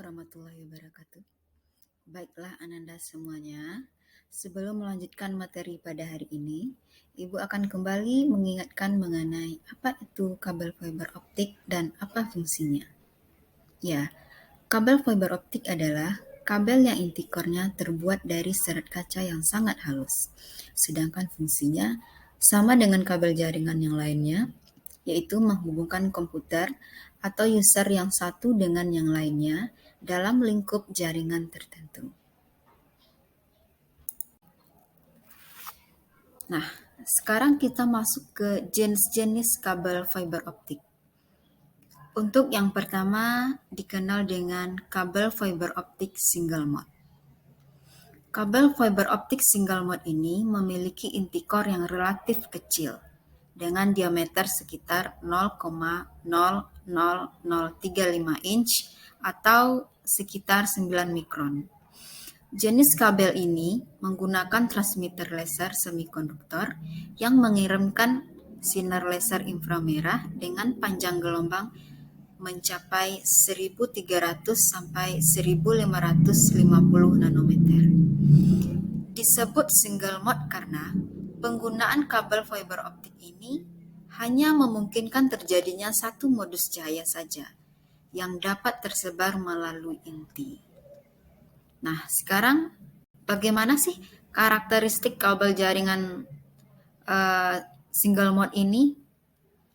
warahmatullahi wabarakatuh. Baiklah Ananda semuanya, sebelum melanjutkan materi pada hari ini, Ibu akan kembali mengingatkan mengenai apa itu kabel fiber optik dan apa fungsinya. Ya, kabel fiber optik adalah kabel yang inti core-nya terbuat dari serat kaca yang sangat halus. Sedangkan fungsinya sama dengan kabel jaringan yang lainnya, yaitu menghubungkan komputer atau user yang satu dengan yang lainnya dalam lingkup jaringan tertentu. Nah, sekarang kita masuk ke jenis-jenis kabel fiber optik. Untuk yang pertama dikenal dengan kabel fiber optik single mode. Kabel fiber optik single mode ini memiliki inti core yang relatif kecil dengan diameter sekitar 0,00035 inch atau sekitar 9 mikron. Jenis kabel ini menggunakan transmitter laser semikonduktor yang mengirimkan sinar laser inframerah dengan panjang gelombang mencapai 1300 sampai 1550 nanometer. Disebut single mode karena penggunaan kabel fiber optik ini hanya memungkinkan terjadinya satu modus cahaya saja yang dapat tersebar melalui inti. Nah, sekarang bagaimana sih karakteristik kabel jaringan single mode ini?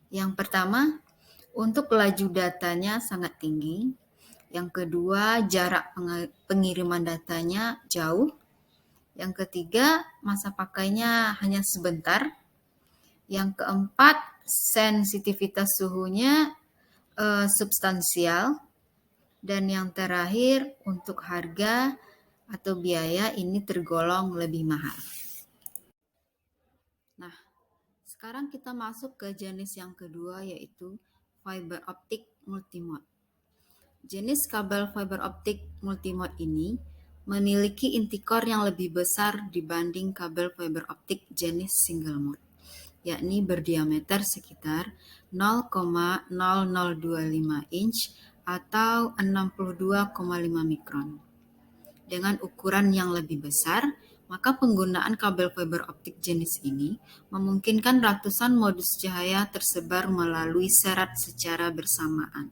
Yang pertama, untuk laju datanya sangat tinggi. Yang kedua, jarak pengiriman datanya jauh. Yang ketiga, masa pakainya hanya sebentar. Yang keempat, sensitivitas suhunya substansial. Dan yang terakhir, untuk harga atau biaya ini tergolong lebih mahal. Nah, sekarang kita masuk ke jenis yang kedua, yaitu fiber optik multimode. Jenis kabel fiber optik multimode ini memiliki inti core yang lebih besar dibanding kabel fiber optik jenis single mode, yakni berdiameter sekitar 0,0025 inch atau 62,5 mikron. Dengan ukuran yang lebih besar, maka penggunaan kabel fiber optik jenis ini memungkinkan ratusan modus cahaya tersebar melalui serat secara bersamaan.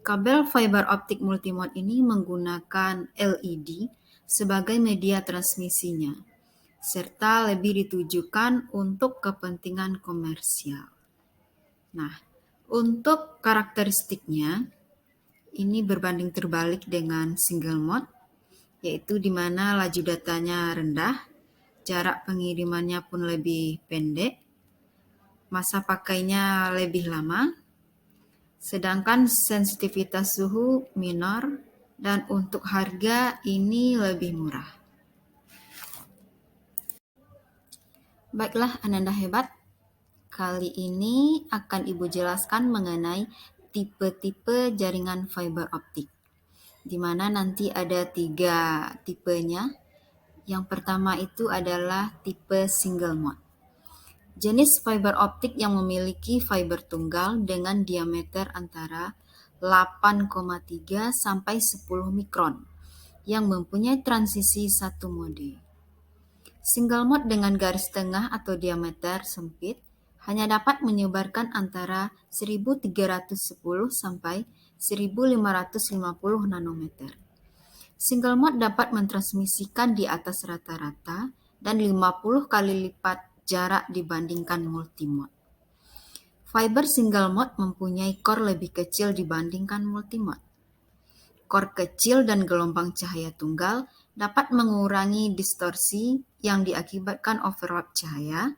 Kabel fiber optik multimode ini menggunakan LED sebagai media transmisinya, serta lebih ditujukan untuk kepentingan komersial. Nah, untuk karakteristiknya, ini berbanding terbalik dengan single mode, yaitu di mana laju datanya rendah, jarak pengirimannya pun lebih pendek, masa pakainya lebih lama, sedangkan sensitivitas suhu minor, dan untuk harga ini lebih murah. Baiklah Ananda hebat, kali ini akan Ibu jelaskan mengenai tipe-tipe jaringan fiber optik, di mana nanti ada 3 tipenya. Yang pertama itu adalah tipe single mode. Jenis fiber optik yang memiliki fiber tunggal dengan diameter antara 8,3 sampai 10 mikron yang mempunyai transisi satu mode. Single mode dengan garis tengah atau diameter sempit hanya dapat menyebarkan antara 1310 sampai 1550 nanometer. Single mode dapat mentransmisikan di atas rata-rata dan 50 kali lipat jarak dibandingkan multimode. Fiber single mode mempunyai core lebih kecil dibandingkan multimode. Core kecil dan gelombang cahaya tunggal dapat mengurangi distorsi yang diakibatkan overlap cahaya,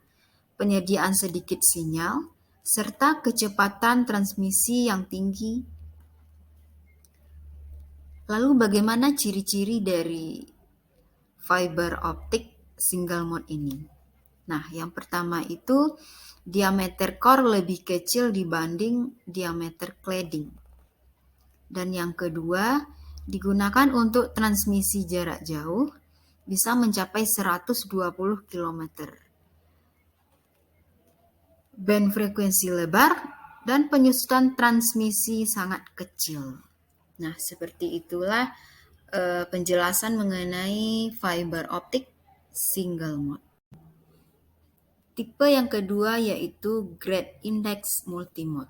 penyediaan sedikit sinyal, serta kecepatan transmisi yang tinggi. Lalu bagaimana ciri-ciri dari fiber optik single mode ini? Nah, yang pertama itu diameter core lebih kecil dibanding diameter cladding. Dan yang kedua, digunakan untuk transmisi jarak jauh, bisa mencapai 120 km. Band frekuensi lebar dan penyusutan transmisi sangat kecil. Nah, seperti itulah penjelasan mengenai fiber optic single mode. Tipe yang kedua yaitu Grade Index Multimode.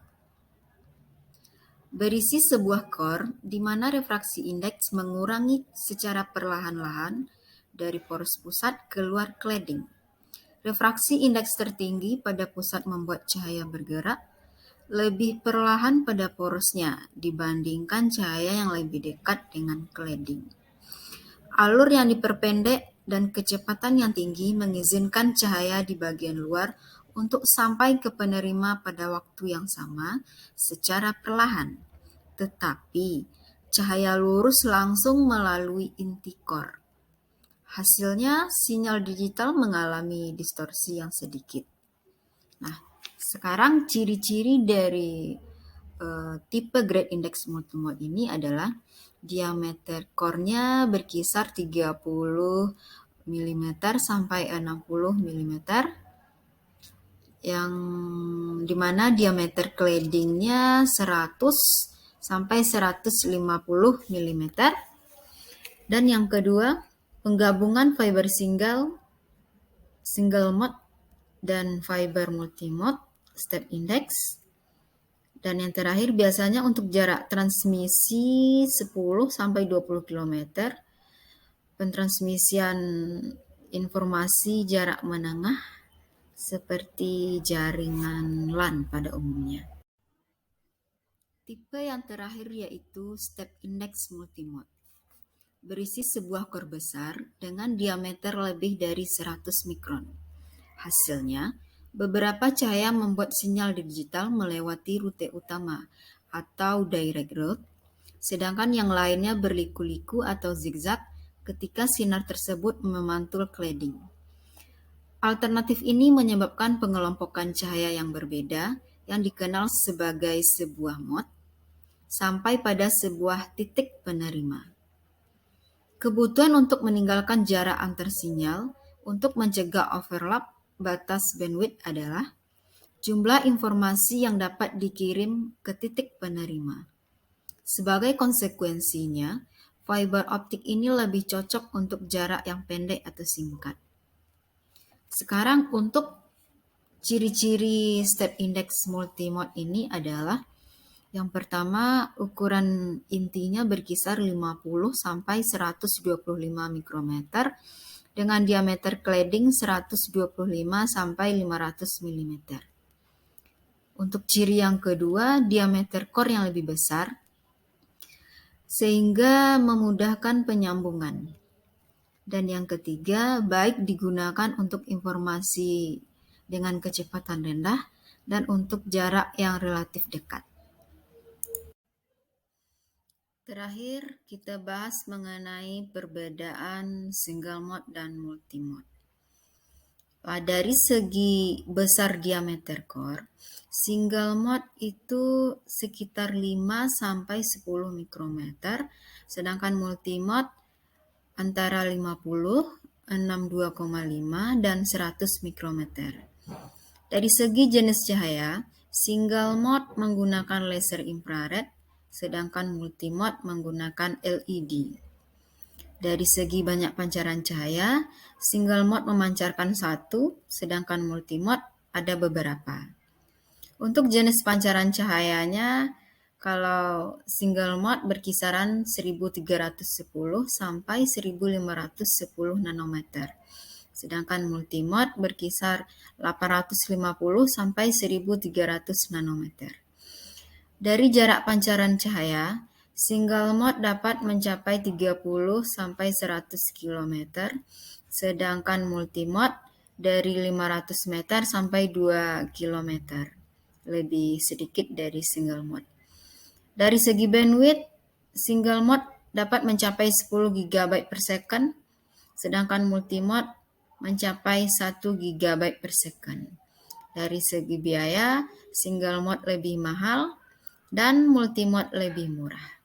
Berisi sebuah core di mana refraksi indeks mengurangi secara perlahan-lahan dari poros pusat keluar cladding. Refraksi indeks tertinggi pada pusat membuat cahaya bergerak lebih perlahan pada porosnya dibandingkan cahaya yang lebih dekat dengan cladding. Alur yang diperpendek dan kecepatan yang tinggi mengizinkan cahaya di bagian luar untuk sampai ke penerima pada waktu yang sama secara perlahan. Tetapi, cahaya lurus langsung melalui inti core. Hasilnya, sinyal digital mengalami distorsi yang sedikit. Nah, sekarang ciri-ciri dari tipe Grade Index Multimode ini adalah diameter core-nya berkisar 30 mm sampai 60 mm, yang dimana diameter cladding-nya 100 sampai 150 mm. Dan yang kedua, penggabungan fiber single mode dan fiber multimode step index. Dan yang terakhir biasanya untuk jarak transmisi 10 sampai 20 km, pentransmisian informasi jarak menengah seperti jaringan LAN pada umumnya. Tipe yang terakhir yaitu Step Index Multimode. Berisi sebuah core besar dengan diameter lebih dari 100 mikron. Hasilnya, beberapa cahaya membuat sinyal digital melewati rute utama atau direct route, sedangkan yang lainnya berliku-liku atau zigzag ketika sinar tersebut memantul cladding. Alternatif ini menyebabkan pengelompokan cahaya yang berbeda yang dikenal sebagai sebuah mode sampai pada sebuah titik penerima. Kebutuhan untuk meninggalkan jarak antar sinyal untuk mencegah overlap batas bandwidth adalah jumlah informasi yang dapat dikirim ke titik penerima. Sebagai konsekuensinya, fiber optik ini lebih cocok untuk jarak yang pendek atau singkat. Sekarang untuk ciri-ciri step index multimode ini adalah yang pertama, ukuran intinya berkisar 50 sampai 125 mikrometer dengan diameter cladding 125 sampai 500 mm. Untuk ciri yang kedua, diameter core yang lebih besar sehingga memudahkan penyambungan. Dan yang ketiga, baik digunakan untuk informasi dengan kecepatan rendah dan untuk jarak yang relatif dekat. Terakhir, kita bahas mengenai perbedaan single mode dan multimode. Dari segi besar diameter core, single mode itu sekitar 5 sampai 10 mikrometer, sedangkan multimode antara 50, 62,5 dan 100 mikrometer. Dari segi jenis cahaya, single mode menggunakan laser infrared, sedangkan multimode menggunakan LED. Dari segi banyak pancaran cahaya, single mode memancarkan satu, sedangkan multimode ada beberapa. Untuk jenis pancaran cahayanya, kalau single mode berkisaran 1310 sampai 1510 nanometer. Sedangkan multimode berkisar 850 sampai 1300 nanometer. Dari jarak pancaran cahaya, single mode dapat mencapai 30 sampai 100 km, sedangkan multimode dari 500 meter sampai 2 km, lebih sedikit dari single mode. Dari segi bandwidth, single mode dapat mencapai 10 GB per second, sedangkan multimode mencapai 1 GB per second. Dari segi biaya, single mode lebih mahal dan multimode lebih murah.